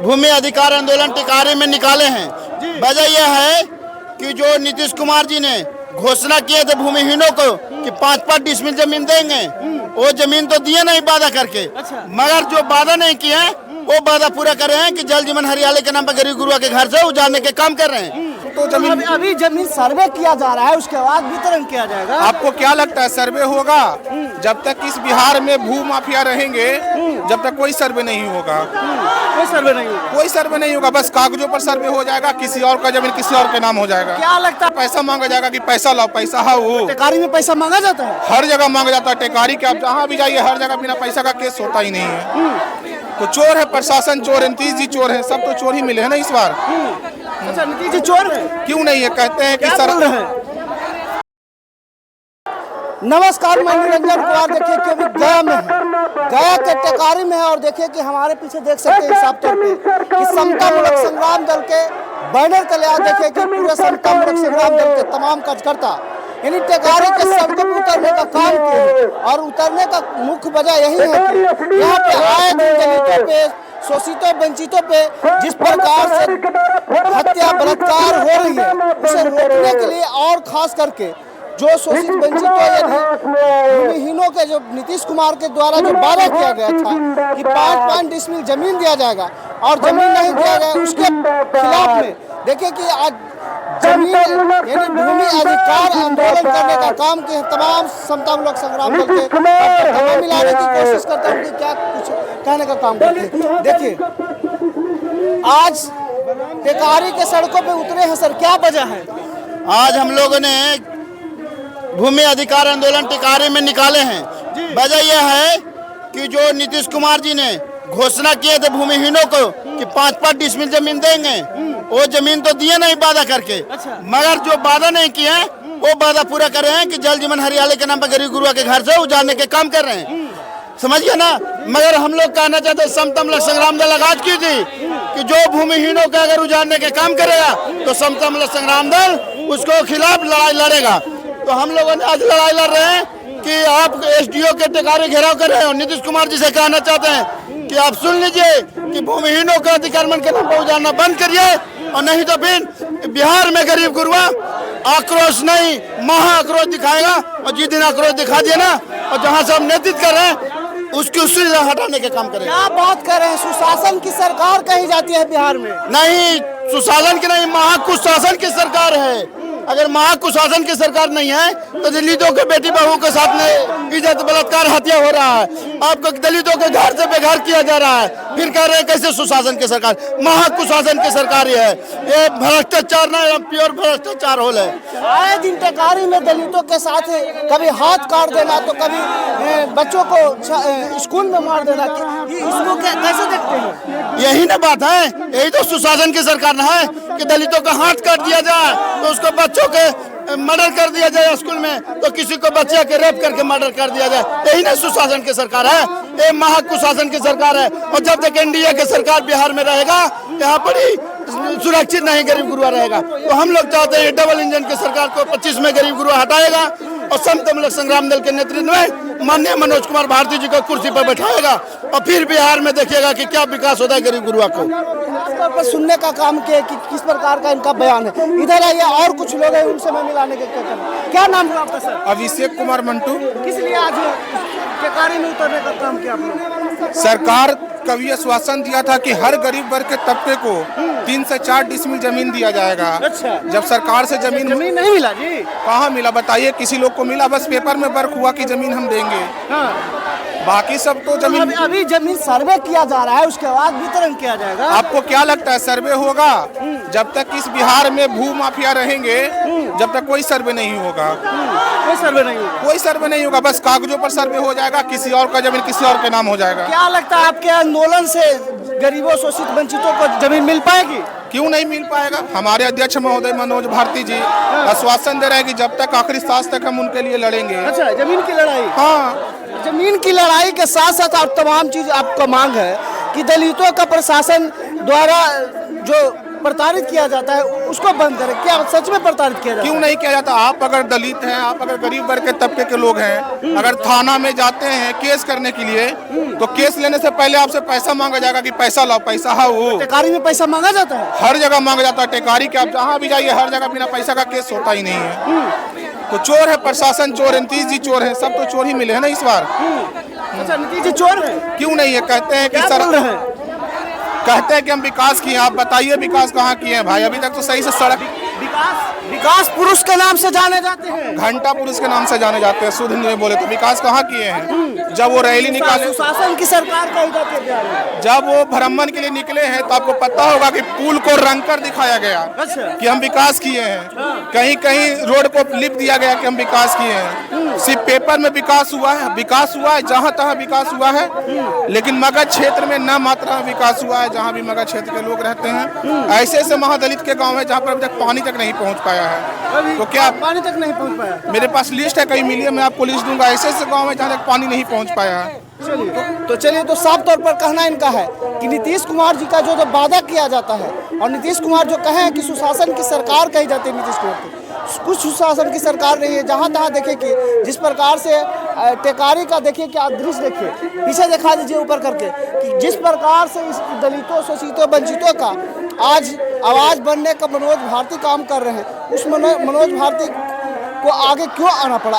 भूमि अधिकार आंदोलन टिकारी में निकाले हैं। वजह यह है कि जो नीतीश कुमार जी ने घोषणा किए थे भूमिहीनों को कि 5-5 डिसमिल जमीन देंगे, वो जमीन तो दिए नहीं वादा करके, मगर जो वादा नहीं किए हैं वो वादा पूरा कर रहे हैं कि जल जीवन हरियाली के नाम पर गरीब गुरुआ के घर से उजाड़ने के काम कर रहे हैं। तो जमीन अभी जमीन सर्वे किया जा रहा है, उसके बाद वितरण किया जाएगा। आपको क्या लगता है सर्वे होगा? जब तक इस बिहार में भू माफिया रहेंगे जब तक कोई सर्वे नहीं होगा। कोई सर्वे नहीं होगा, कोई सर्वे नहीं होगा, बस कागजों पर सर्वे हो जाएगा, किसी और का जमीन किसी और के नाम हो जाएगा। क्या लगता है? पैसा मांगा जाएगा कि पैसा लाओ, पैसा है वो टेकारी में पैसा मांगा जाता है, हर जगह मांगा जाता है। टेकारी के आप जहाँ भी जाइए हर जगह बिना पैसा का केस होता ही नहीं है। तो चोर है, प्रशासन चोर है, नीतीश जी चोर है, सब तो चोर ही मिले हैं ना इस बार। अच्छा, नीतीश जी चोर है? क्यों नहीं है? कहते हैं कि सर। नमस्कार, मैं निरंजन कुमार। देखिए कि अभी गया में है, गया के टेकारी में है और देखिए कि हमारे पीछे देख सकते हैं साफ तौर पे कि समता मूलक संग्राम दल के बैनर तले आप देखिए कि पूरे समता मूलक संग्राम दल के तमाम कार्यकर्ता यानी टेकारी के सड़कों पर उतरने का काम किए और उतरने का मुख्य वजह यही है कि यहाँ पे आए दिन दलितों पे, शोषितों वंचितों पे जिस प्रकार से हत्या बलात्कार हो रही है उसे रोकने के लिए और खास करके जो शोषित वंचितों यानी भूमिहीनों के जो नीतीश कुमार के द्वारा जो वादा किया गया था कि 5-5 डिसमिल जमीन दिया जाएगा और जमीन नहीं दिया गया, उसके खिलाफ में देखिए कि आज जमीन यानी भूमि अधिकार आंदोलन करने का काम किए तमाम समता मूलक संग्राम दल के दबाव मिलाने की कोशिश करते हैं, उनकी क्या कुछ कहने का काम करते हैं। देखिए आज टेकारी के सड़कों पे उतरे हैं सर, क्या वजह है? आज हम लोगों ने भूमि अधिकार आंदोलन टिकारी में निकाले हैं। वजह यह है कि जो नीतीश कुमार जी ने घोषणा किए थे भूमिहीनों को कि 5-5 डिसमिल जमीन देंगे, वो जमीन तो दिए नहीं वादा करके, मगर जो वादा नहीं किए हैं वो वादा पूरा कर रहे हैं कि जल जीवन हरियाली के नाम पर गरीब गुरुआ के घर से उजाड़ने के काम कर रहे हैं। समझिए ना। मगर हम लोग कहना चाहते हैं समता मूलक संग्राम दल आगाज की थी कि जो भूमिहीनों का अगर उजाड़ने के काम करेगा तो समता मूलक संग्राम दल उसको खिलाफ लड़ाई लड़ेगा। तो हम लोगों ने आज लड़ाई लड़ रहे हैं कि आप एसडीओ के टेकारी घेराव कर रहे हैं और नीतीश कुमार जी से कहना चाहते हैं कि आप सुन लीजिए कि भूमिहीनों का अतिक्रमण के नाम पर उजाड़ना बंद करिए और नहीं तो फिर बिहार में गरीब गुरुआ आक्रोश नहीं महा आक्रोश दिखाएगा और जिस दिन आक्रोश दिखा दिए ना और जहाँ से हम नेतृत्व कर रहे हैं उसकी उसी हटाने के काम करें। क्या बात कर रहे हैं? सुशासन की सरकार कही जाती है बिहार में। नहीं, सुशासन की नहीं, महाकुशासन की सरकार है। अगर महाकुशासन की सरकार नहीं है तो दलितों के बेटी बहू के साथ में इज्जत बलात्कार हत्या हो रहा है, आपको दलितों के घर से बेघर किया जा रहा है, फिर कह रहे हैं कैसे सुशासन की सरकार? महाकुशासन की सरकार ये है। ये भ्रष्टाचार ना, प्योर भ्रष्टाचार होल है। आए दिन टेकारी में दलितों के साथ कभी हाथ काट देना तो कभी बच्चों को स्कूल में मार देना, इसको कैसे देखते हैं? यही ना बात है, यही तो सुशासन की सरकार ना है कि दलितों का हाथ काट दिया जाए तो उसको बच्चों के मर्डर कर दिया जाए, स्कूल में तो किसी को बच्चे के रेप करके मर्डर कर दिया जाए। यही ना सुशासन की सरकार है, ये महाकुशासन की सरकार है। और जब तक एनडीए की सरकार बिहार में रहेगा यहाँ पर ही सुरक्षित नहीं गरीब गुरुआ रहेगा। तो हम लोग चाहते हैं डबल इंजन की सरकार को 25 में गरीब गुरुआ हटाएगा और समता मूलक संग्राम दल के नेतृत्व में माननीय मनोज कुमार भारती जी को कुर्सी पर बैठाएगा और फिर बिहार में देखिएगा कि क्या विकास होता है गरीब गुरुआ को। खासतौर पर सुनने का काम किया कि किस प्रकार का इनका बयान है। इधर आइए और कुछ लोग हैं, उनसे मैं मिलाने के क्या नाम है आपका सर? अभिषेक कुमार मंटू। किस लिए आज टेकारी में उतरने का काम किया आपने? सरकार कभी आश्वासन दिया था कि हर गरीब वर्ग के तबके को 3 से 4 डिसमिल जमीन दिया जाएगा। अच्छा। जब सरकार से जमीन नहीं मिला जी। कहाँ मिला बताइए? किसी लोग को मिला? बस पेपर में वर्क हुआ कि जमीन हम देंगे। हाँ। बाकी सब तो जमीन अभी जमीन सर्वे किया जा रहा है, उसके बाद वितरण किया जाएगा। आपको क्या लगता है सर्वे होगा? जब तक इस बिहार में भू माफिया रहेंगे जब तक कोई सर्वे नहीं होगा। कोई सर्वे नहीं होगा, कोई सर्वे नहीं होगा, बस कागजों पर सर्वे हो जाएगा, किसी और का जमीन किसी और के नाम हो जाएगा। क्या लगता है आपके आंदोलन से गरीबों शोषित वंचितों को जमीन मिल पाएगी? क्यों नहीं मिल पाएगा? हमारे अध्यक्ष महोदय मनोज भारती जी आश्वासन दे रहे हैं कि जब तक आखिरी सांस तक हम उनके लिए लड़ेंगे। अच्छा, जमीन की लड़ाई? हाँ, जमीन की लड़ाई के साथ साथ आप तमाम चीज आपका मांग है कि दलितों का प्रशासन द्वारा जो प्रताड़ित किया जाता है उसको बंद करें। क्या सच में प्रताड़ित किया जाता क्यों नहीं किया जाता? आप अगर दलित हैं, आप अगर गरीब वर्ग के तबके के लोग हैं, अगर थाना में जाते हैं केस करने के लिए, तो केस लेने से पहले आपसे पैसा मांगा जाएगा कि पैसा लाओ, पैसा है वो। टेकारी में पैसा मांगा जाता है? हर जगह मांगा जाता है टेकारी के, आप जहाँ भी जाइए हर जगह बिना पैसा का केस होता ही नहीं है। तो चोर है प्रशासन, चोर है, नीतीश जी चोर है, सब तो चोर ही मिले हैं ना इस बार। अच्छा, नीतीश जी चोर है? क्यों नहीं है? कहते हैं कि क्या सर, बोल रहे हैं? कहते हैं कि हम विकास किए। आप बताइए विकास कहाँ किए हैं भाई? अभी तक तो सही से सड़क, विकास पुरुष के नाम से जाने जाते हैं, घंटा पुरुष के नाम से जाने जाते हैं। शुद्ध हिंदी में बोले तो विकास कहाँ किए हैं? जब वो रैली निकाले, शासन की सरकार कही जाती है बिहार में। जब वो भ्रमण के लिए निकले हैं तो आपको पता होगा कि पुल को रंग कर दिखाया गया कि हम विकास किए हैं। कहीं कहीं रोड को लिप दिया गया कि हम विकास किए हैं। सिर्फ पेपर में विकास हुआ है, विकास हुआ है, जहाँ तहाँ विकास हुआ है, लेकिन मगध क्षेत्र में न मात्रा में विकास हुआ है, जहाँ भी मगध क्षेत्र के लोग रहते हैं। ऐसे ऐसे महादलित के गाँव है जहाँ पर अभी तक पानी तक नहीं पहुँच पाया है। तो क्या पानी तक नहीं पहुंच पाया? मेरे पास लिस्ट है, कहीं मिलिए मैं आपको लिस्ट दूंगा। ऐसे ऐसे गाँव है जहाँ तक पानी नहीं पहुँच पाया है। तो चलिए, तो साफ तौर पर कहना इनका है कि नीतीश कुमार जी का जो वादा किया जाता है, और नीतीश कुमार जो कहे कि सुशासन की सरकार कही जाती है नीतीश कुमार की, कुछ सुशासन की सरकार नहीं है। जहाँ तहाँ देखिए कि जिस प्रकार से टेकारी का देखिए कि आप दृश्य देखिए, पीछे दिखा दीजिए ऊपर करके, कि जिस प्रकार से इस दलितों, शोषितों, वंचितों का आज आवाज़ बनने का मनोज भारती काम कर रहे हैं, उस मनोज भारती को आगे क्यों आना पड़ा?